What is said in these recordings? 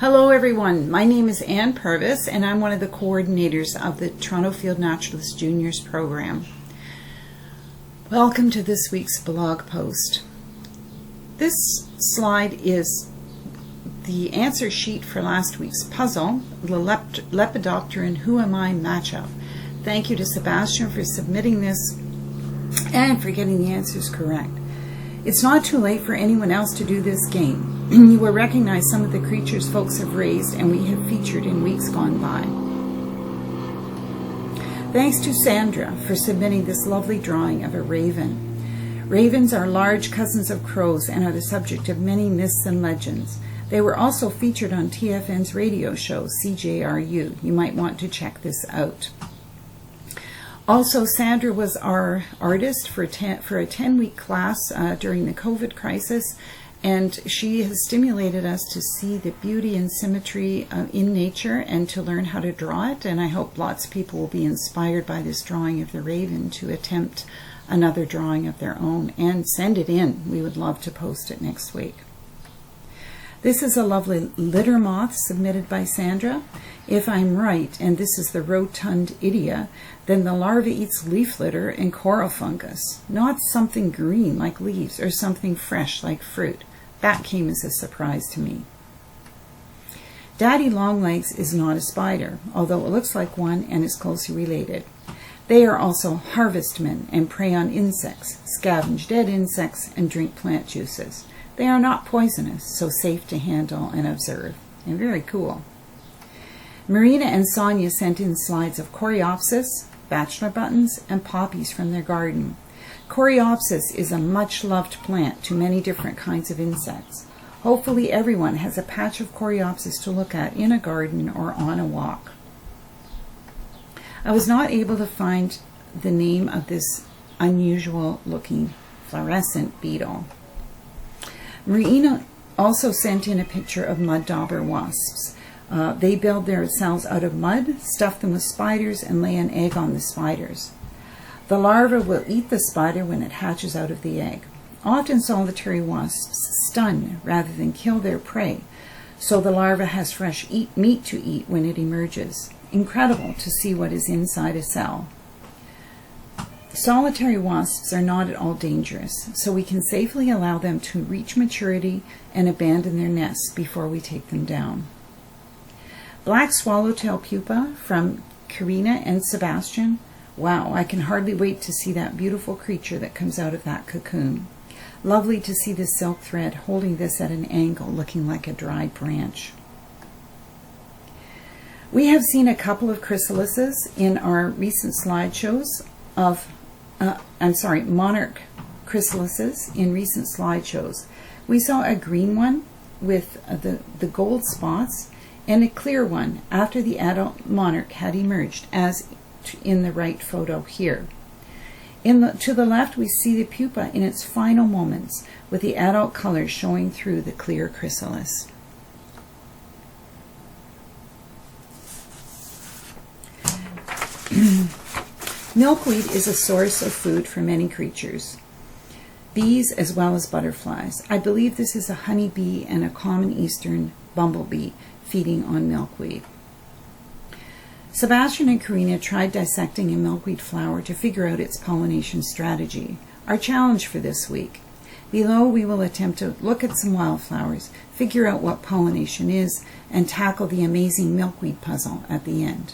Hello everyone, my name is Ann Purvis and I'm one of the coordinators of the Toronto Field Naturalists Juniors program. Welcome to this week's blog post. This slide is the answer sheet for last week's puzzle, the Lepidoptera and Who Am I matchup. Thank you to Sebastian for submitting this and for getting the answers correct. It's not too late for anyone else to do this game. You will recognize some of the creatures folks have raised and we have featured in weeks gone by. Thanks to Sandra for submitting this lovely drawing of a raven. Ravens are large cousins of crows and are the subject of many myths and legends. They were also featured on TFN's radio show, CJRU. You might want to check this out. Also, Sandra was our artist for a 10-week class during the COVID crisis, and she has stimulated us to see the beauty and symmetry in nature and to learn how to draw it. And I hope lots of people will be inspired by this drawing of the raven to attempt another drawing of their own and send it in. We would love to post it next week. This is a lovely litter moth submitted by Sandra. If I'm right, and this is the rotund idia, then the larva eats leaf litter and coral fungus, not something green like leaves or something fresh like fruit. That came as a surprise to me. Daddy Longlegs is not a spider, although it looks like one and is closely related. They are also harvestmen and prey on insects, scavenge dead insects, and drink plant juices. They are not poisonous, so safe to handle and observe, and very cool. Marina and Sonia sent in slides of coreopsis, bachelor buttons, and poppies from their garden. Coreopsis is a much-loved plant to many different kinds of insects. Hopefully everyone has a patch of coreopsis to look at in a garden or on a walk. I was not able to find the name of this unusual-looking fluorescent beetle. Marina also sent in a picture of Mud Dauber wasps. They build their cells out of mud, stuff them with spiders, and lay an egg on the spiders. The larva will eat the spider when it hatches out of the egg. Often solitary wasps stun rather than kill their prey, so the larva has fresh meat to eat when it emerges. Incredible to see what is inside a cell. Solitary wasps are not at all dangerous, so we can safely allow them to reach maturity and abandon their nests before we take them down. Black swallowtail pupa from Karina and Sebastian. Wow, I can hardly wait to see that beautiful creature that comes out of that cocoon. Lovely to see the silk thread holding this at an angle, looking like a dried branch. We have seen a couple of chrysalises in our recent slideshows of monarch chrysalises in recent slideshows. We saw a green one with the gold spots and a clear one after the adult monarch had emerged, as in the right photo here. To the left, we see the pupa in its final moments, with the adult colors showing through the clear chrysalis. Milkweed is a source of food for many creatures, bees as well as butterflies. I believe this is a honeybee and a common eastern bumblebee feeding on milkweed. Sebastian and Karina tried dissecting a milkweed flower to figure out its pollination strategy. Our challenge for this week. Below, we will attempt to look at some wildflowers, figure out what pollination is, and tackle the amazing milkweed puzzle at the end.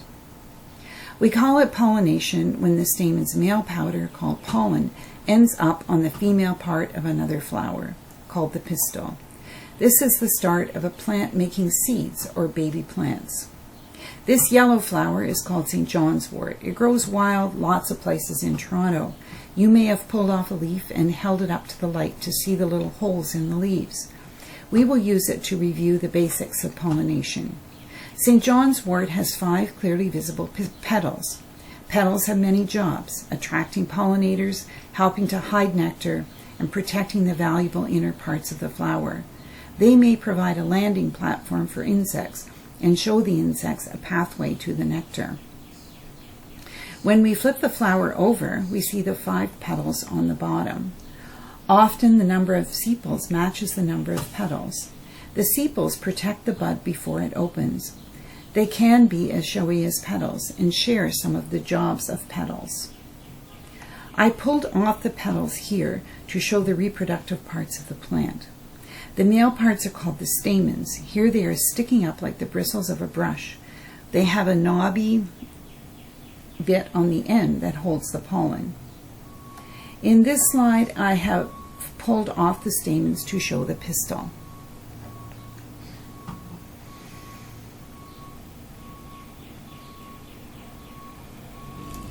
We call it pollination when the stamen's male powder, called pollen, ends up on the female part of another flower, called the pistil. This is the start of a plant making seeds, or baby plants. This yellow flower is called St. John's wort. It grows wild lots of places in Toronto. You may have pulled off a leaf and held it up to the light to see the little holes in the leaves. We will use it to review the basics of pollination. St. John's wort has 5 clearly visible petals. Petals have many jobs: attracting pollinators, helping to hide nectar, and protecting the valuable inner parts of the flower. They may provide a landing platform for insects and show the insects a pathway to the nectar. When we flip the flower over, we see the 5 petals on the bottom. Often the number of sepals matches the number of petals. The sepals protect the bud before it opens. They can be as showy as petals and share some of the jobs of petals. I pulled off the petals here to show the reproductive parts of the plant. The male parts are called the stamens. Here they are sticking up like the bristles of a brush. They have a knobby bit on the end that holds the pollen. In this slide, I have pulled off the stamens to show the pistil.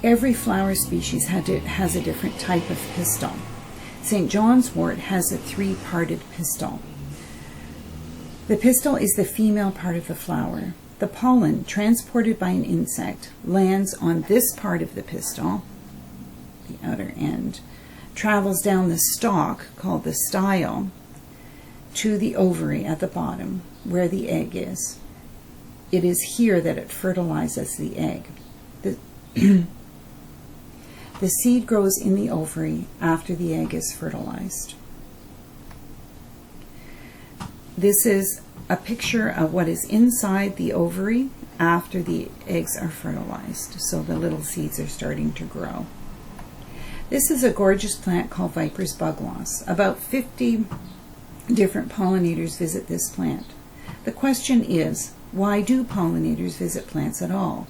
Every flower species has a different type of pistil. St. John's wort has a three-parted pistil. The pistil is the female part of the flower. The pollen, transported by an insect, lands on this part of the pistil, the outer end, travels down the stalk, called the style, to the ovary at the bottom, where the egg is. It is here that it fertilizes the egg. The seed grows in the ovary after the egg is fertilized. This is a picture of what is inside the ovary after the eggs are fertilized. So the little seeds are starting to grow. This is a gorgeous plant called Viper's bugloss. About 50 different pollinators visit this plant. The question is, why do pollinators visit plants at all?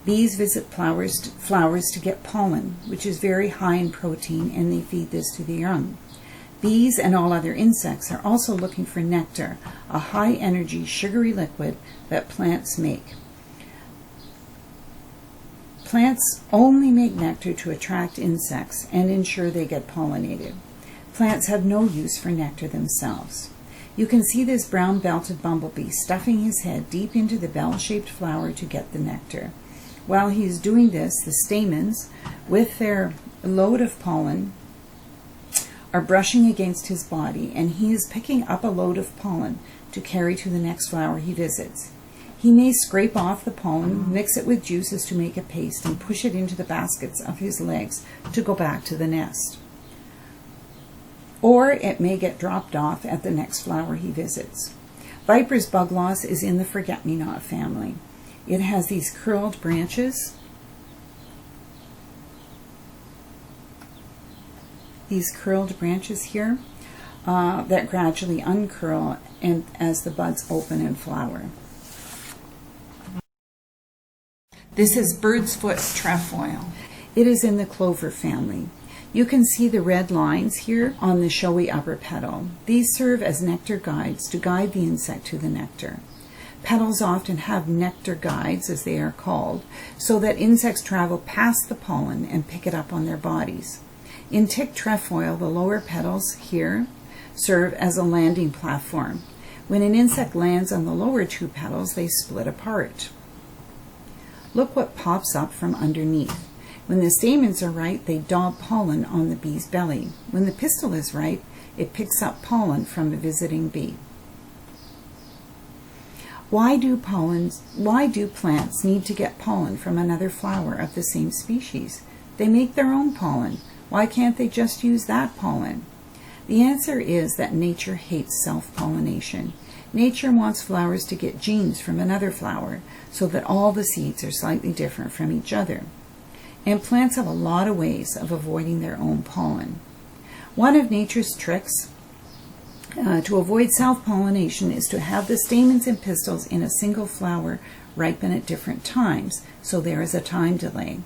Bees visit flowers to get pollen, which is very high in protein, and they feed this to the young. Bees and all other insects are also looking for nectar, a high-energy, sugary liquid that plants make. Plants only make nectar to attract insects and ensure they get pollinated. Plants have no use for nectar themselves. You can see this brown-belted bumblebee stuffing his head deep into the bell-shaped flower to get the nectar. While he is doing this, the stamens, with their load of pollen, are brushing against his body, and he is picking up a load of pollen to carry to the next flower he visits. He may scrape off the pollen, mix it with juices to make a paste, and push it into the baskets of his legs to go back to the nest. Or it may get dropped off at the next flower he visits. Viper's bugloss is in the forget-me-not family. It has these curled branches. These curled branches here that gradually uncurl and as the buds open and flower. This is bird's foot trefoil. It is in the clover family. You can see the red lines here on the showy upper petal. These serve as nectar guides to guide the insect to the nectar. Petals often have nectar guides, as they are called, so that insects travel past the pollen and pick it up on their bodies. In tick trefoil, the lower petals here serve as a landing platform. When an insect lands on the lower two petals, they split apart. Look what pops up from underneath. When the stamens are ripe, they daub pollen on the bee's belly. When the pistil is ripe, it picks up pollen from a visiting bee. Why do plants need to get pollen from another flower of the same species? They make their own pollen. Why can't they just use that pollen? The answer is that nature hates self-pollination. Nature wants flowers to get genes from another flower so that all the seeds are slightly different from each other. And plants have a lot of ways of avoiding their own pollen. One of nature's tricks to avoid self-pollination is to have the stamens and pistils in a single flower ripen at different times, so there is a time delay.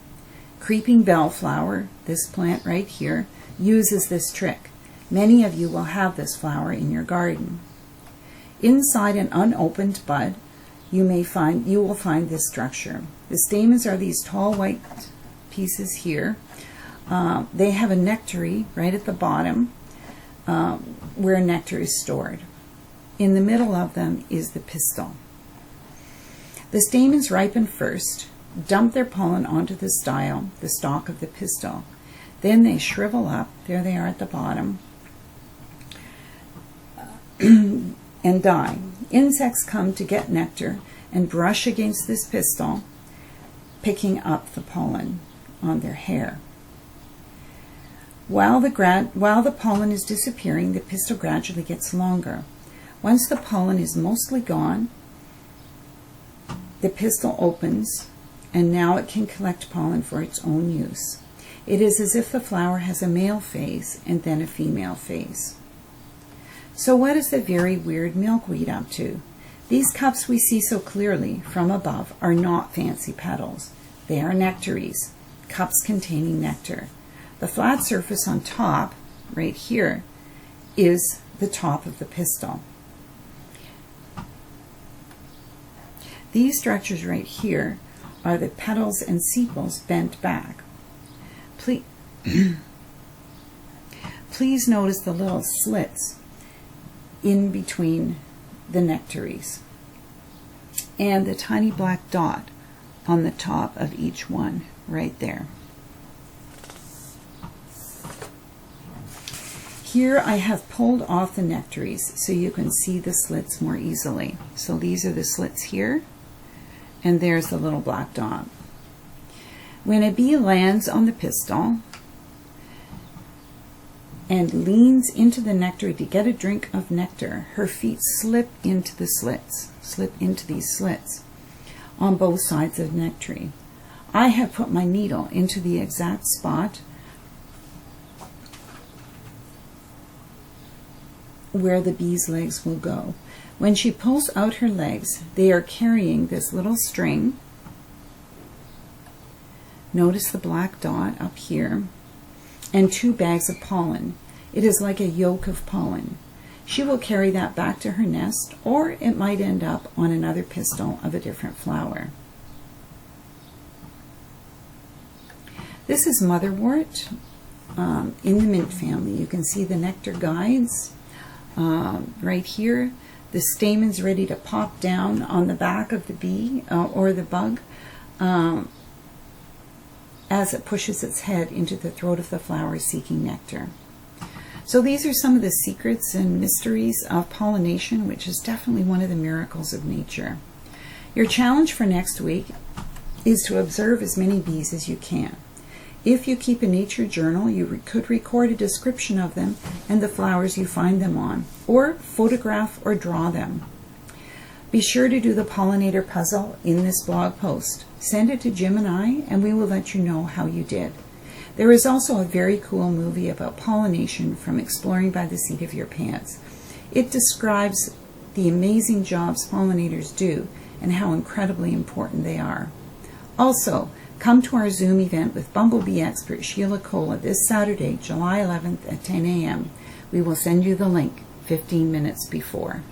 Creeping bellflower, this plant right here, uses this trick. Many of you will have this flower in your garden. Inside an unopened bud, you will find this structure. The stamens are these tall white pieces here. They have a nectary right at the bottom where nectar is stored. In the middle of them is the pistil. The stamens ripen first, dump their pollen onto the style, the stalk of the pistil. Then they shrivel up, there they are at the bottom, and die. Insects come to get nectar and brush against this pistil, picking up the pollen on their hair. While the pollen is disappearing, the pistil gradually gets longer. Once the pollen is mostly gone, the pistil opens, and now it can collect pollen for its own use. It is as if the flower has a male phase and then a female phase. So what is the very weird milkweed up to? These cups we see so clearly from above are not fancy petals. They are nectaries, cups containing nectar. The flat surface on top, right here, is the top of the pistil. These structures right here are the petals and sepals bent back. Please notice the little slits in between the nectaries and the tiny black dot on the top of each one right there. Here I have pulled off the nectaries so you can see the slits more easily. So these are the slits here, and there's the little black dot. When a bee lands on the pistil and leans into the nectar to get a drink of nectar, her feet slip into these slits on both sides of the nectary. I have put my needle into the exact spot where the bee's legs will go. When she pulls out her legs, they are carrying this little string. Notice the black dot up here, and 2 bags of pollen. It is like a yolk of pollen. She will carry that back to her nest, or it might end up on another pistil of a different flower. This is motherwort in the mint family. You can see the nectar guides right here. The stamens ready to pop down on the back of the bee or the bug as it pushes its head into the throat of the flower seeking nectar. So these are some of the secrets and mysteries of pollination, which is definitely one of the miracles of nature. Your challenge for next week is to observe as many bees as you can. If you keep a nature journal, you could record a description of them and the flowers you find them on, or photograph or draw them. Be sure to do the pollinator puzzle in this blog post. Send it to Jim and I, and we will let you know how you did. There is also a very cool movie about pollination from Exploring by the Seat of Your Pants. It describes the amazing jobs pollinators do and how incredibly important they are. Also, come to our Zoom event with bumblebee expert Sheila Cola this Saturday, July 11th at 10 a.m. We will send you the link 15 minutes before.